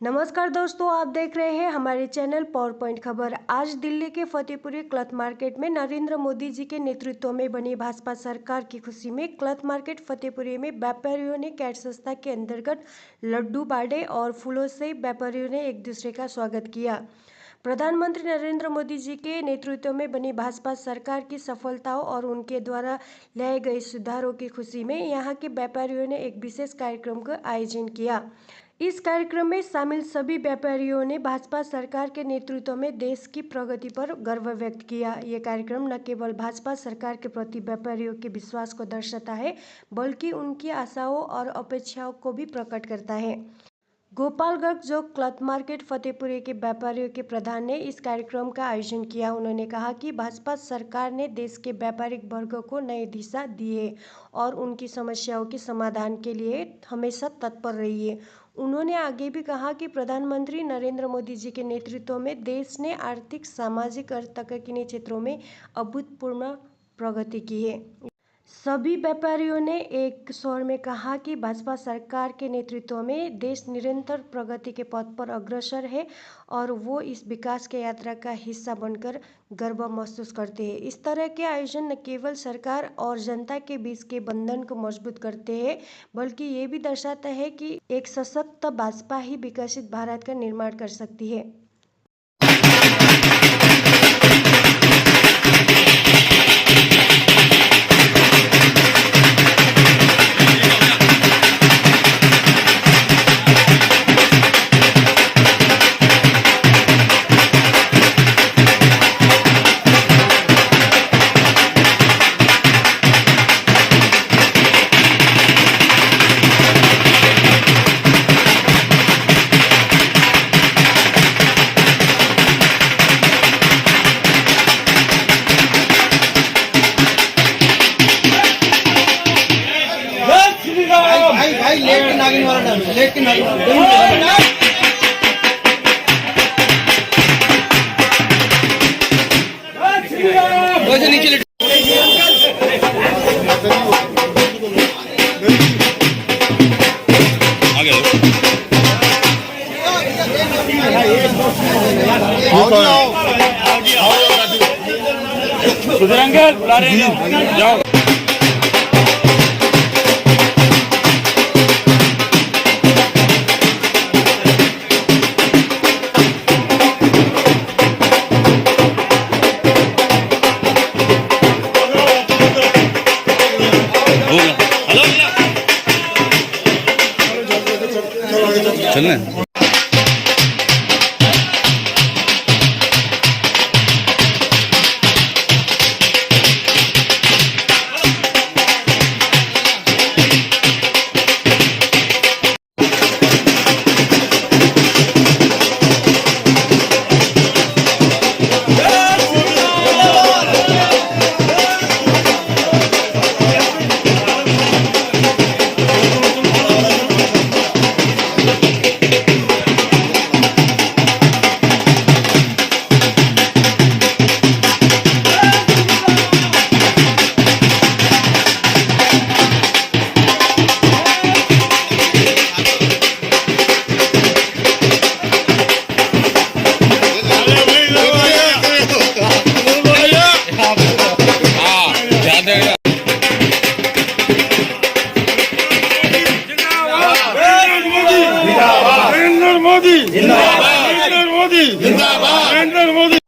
नमस्कार दोस्तों, आप देख रहे हैं हमारे चैनल पावर पॉइंट खबर। आज दिल्ली के फतेहपुरी क्लॉथ मार्केट में नरेंद्र मोदी जी के नेतृत्व में बनी भाजपा सरकार की खुशी में क्लॉथ मार्केट फतेहपुरी में व्यापारियों ने कैट संस्था के अंतर्गत लड्डू बांटे और फूलों से व्यापारियों ने एक दूसरे का स्वागत किया। प्रधानमंत्री नरेंद्र मोदी जी के नेतृत्व में बनी भाजपा सरकार की सफलताओं और उनके द्वारा लाए गए सुधारों की खुशी में यहां के व्यापारियों ने एक विशेष कार्यक्रम का आयोजन किया। इस कार्यक्रम में शामिल सभी व्यापारियों ने भाजपा सरकार के नेतृत्व में देश की प्रगति पर गर्व व्यक्त किया। ये कार्यक्रम न केवल भाजपा सरकार के प्रति व्यापारियों के विश्वास को दर्शाता है, बल्कि उनकी आशाओं और अपेक्षाओं को भी प्रकट करता है। गोपाल गर्ग, जो क्लॉथ मार्केट फतेहपुरी के व्यापारियों के प्रधान ने इस कार्यक्रम का आयोजन किया, उन्होंने कहा कि भाजपा सरकार ने देश के व्यापारिक वर्ग को नई दिशा दी है और उनकी समस्याओं के समाधान के लिए हमेशा तत्पर रही है। उन्होंने आगे भी कहा कि प्रधानमंत्री नरेंद्र मोदी जी के नेतृत्व में देश ने आर्थिक, सामाजिक और तकनीकी क्षेत्रों में अभूतपूर्व प्रगति की है। सभी व्यापारियों ने एक स्वर में कहा कि भाजपा सरकार के नेतृत्व में देश निरंतर प्रगति के पथ पर अग्रसर है और वो इस विकास के यात्रा का हिस्सा बनकर गर्व महसूस करते हैं। इस तरह के आयोजन न केवल सरकार और जनता के बीच के बंधन को मजबूत करते हैं, बल्कि ये भी दर्शाता है कि एक सशक्त भाजपा ही विकसित भारत का निर्माण कर सकती है। भाई लेट के नागिन वाला डांस, लेट के नागिन वैसे नीचे लेट सुधरेंगे, बुला रहे हैं, जाओ। चलना मोदी जिंदाबाद, मोदी जिंदाबाद, मोदी।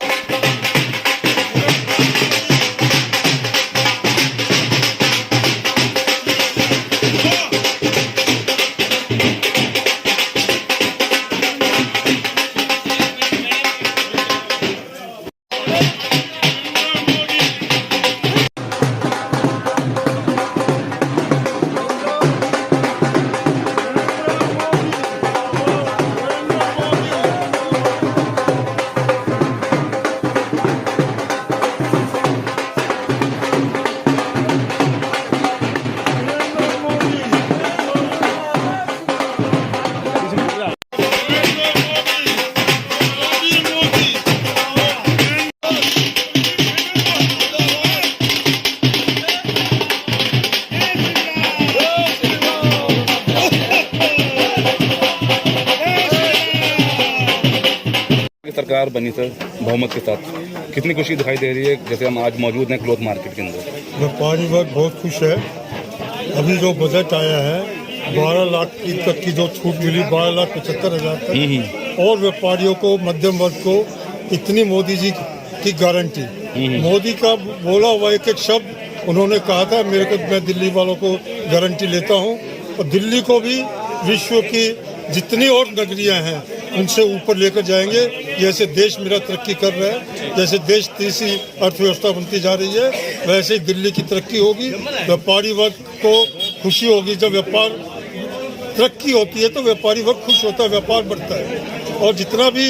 सरकार बनी सर बहुमत के साथ, कितनी खुशी दिखाई दे रही है? जैसे हम आज मौजूद हैं क्लॉथ मार्केट के अंदर। व्यापारी वर्ग बहुत खुश है। अभी जो बजट आया है 12 लाख तक की जो छूट मिली, 12,75,000 तक, और व्यापारियों को, मध्यम वर्ग को इतनी मोदी जी की गारंटी, मोदी का बोला हुआ एक एक शब्द उन्होंने कहा था, मेरे को, मैं दिल्ली वालों को गारंटी लेता हूँ, और दिल्ली को भी विश्व की जितनी और नगरियां हैं उनसे ऊपर लेकर जाएंगे। जैसे देश मेरा तरक्की कर रहा है, जैसे देश तीसरी अर्थव्यवस्था बनती जा रही है, वैसे ही दिल्ली की तरक्की होगी। व्यापारी वर्ग को खुशी होगी। जब व्यापार तरक्की होती है तो व्यापारी वर्ग खुश होता है, व्यापार बढ़ता है। और जितना भी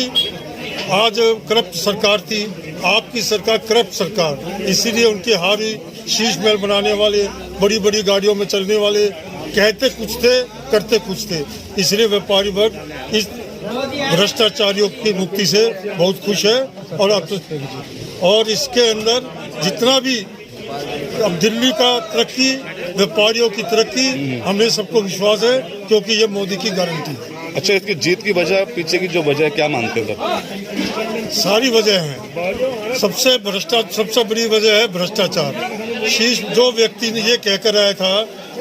आज करप्ट सरकार थी, आपकी सरकार करप्ट सरकार, इसीलिए उनकी हारी, शीश महल बनाने वाले, बड़ी बड़ी गाड़ियों में चलने वाले, कहते कुछ थे करते कुछ थे, इसलिए व्यापारी वर्ग इस भ्रष्टाचारियों की मुक्ति से बहुत खुश है। और इसके अंदर जितना भी अब दिल्ली का तरक्की, व्यापारियों की तरक्की, हमें सबको विश्वास है, क्योंकि ये मोदी की गारंटी है। अच्छा, इसकी जीत की वजह, पीछे की जो वजह है, क्या मानते हो सर? सारी वजह है। सबसे बड़ी वजह है भ्रष्टाचार। शीश जो व्यक्ति ने ये कहकर आया था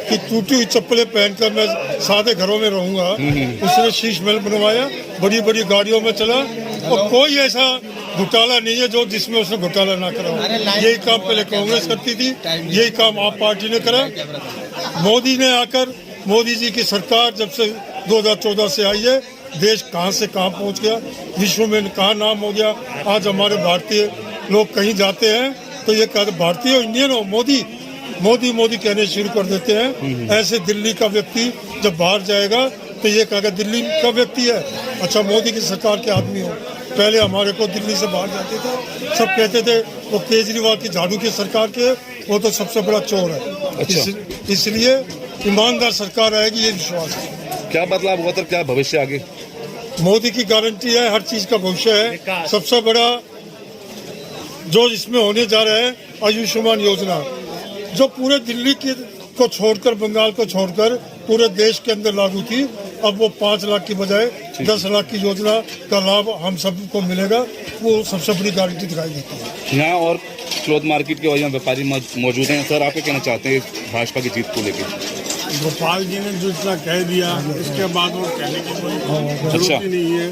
कि टूटी हुई चप्पलें पहनकर मैं सादे घरों में रहूंगा, उसने शीश महल बनवाया, बड़ी बड़ी गाड़ियों में चला, और कोई ऐसा घोटाला नहीं है जो जिसमें उसने घोटाला ना करा। यही काम पहले कांग्रेस करती थी, यही काम आप पार्टी ने करा। मोदी ने आकर, मोदी जी की सरकार जब से 2014 से आई है, देश कहां से कहां पहुंच गया, विश्व में कहां नाम हो गया। आज हमारे भारतीय लोग कहीं जाते हैं तो ये कहते भारतीय हो, इंडियन हो, मोदी मोदी मोदी कहने शुरू कर देते हैं। ऐसे दिल्ली का व्यक्ति जब बाहर जाएगा तो ये कहेगा दिल्ली का व्यक्ति है, अच्छा मोदी की सरकार के आदमी हो। पहले हमारे को दिल्ली से बाहर जाते थे, सब कहते थे वो केजरीवाल की झाड़ू की सरकार के, वो तो सबसे बड़ा चोर है। अच्छा। इसलिए ईमानदार सरकार आएगी, ये विश्वास है। क्या बदलाव हुआ सर, क्या भविष्य आगे? मोदी की गारंटी है, हर चीज का भविष्य है। सबसे बड़ा जो इसमें होने जा रहा है आयुष्मान योजना, जो पूरे दिल्ली को छोड़कर, बंगाल को छोड़कर पूरे देश के अंदर लागू थी, अब वो 5 लाख की बजाय 10 लाख की योजना का लाभ हम सबको मिलेगा। वो सबसे बड़ी गारंटी दिखाई देती है। यहाँ और क्लॉथ मार्केट के वजह व्यापारी मौजूद हैं सर, आप क्या कहना चाहते हैं भाजपा की जीत को लेकर? गोपाल जी ने जो इतना कह दिया, इसके बाद वो कहने की कोई जरूरत ही नहीं है।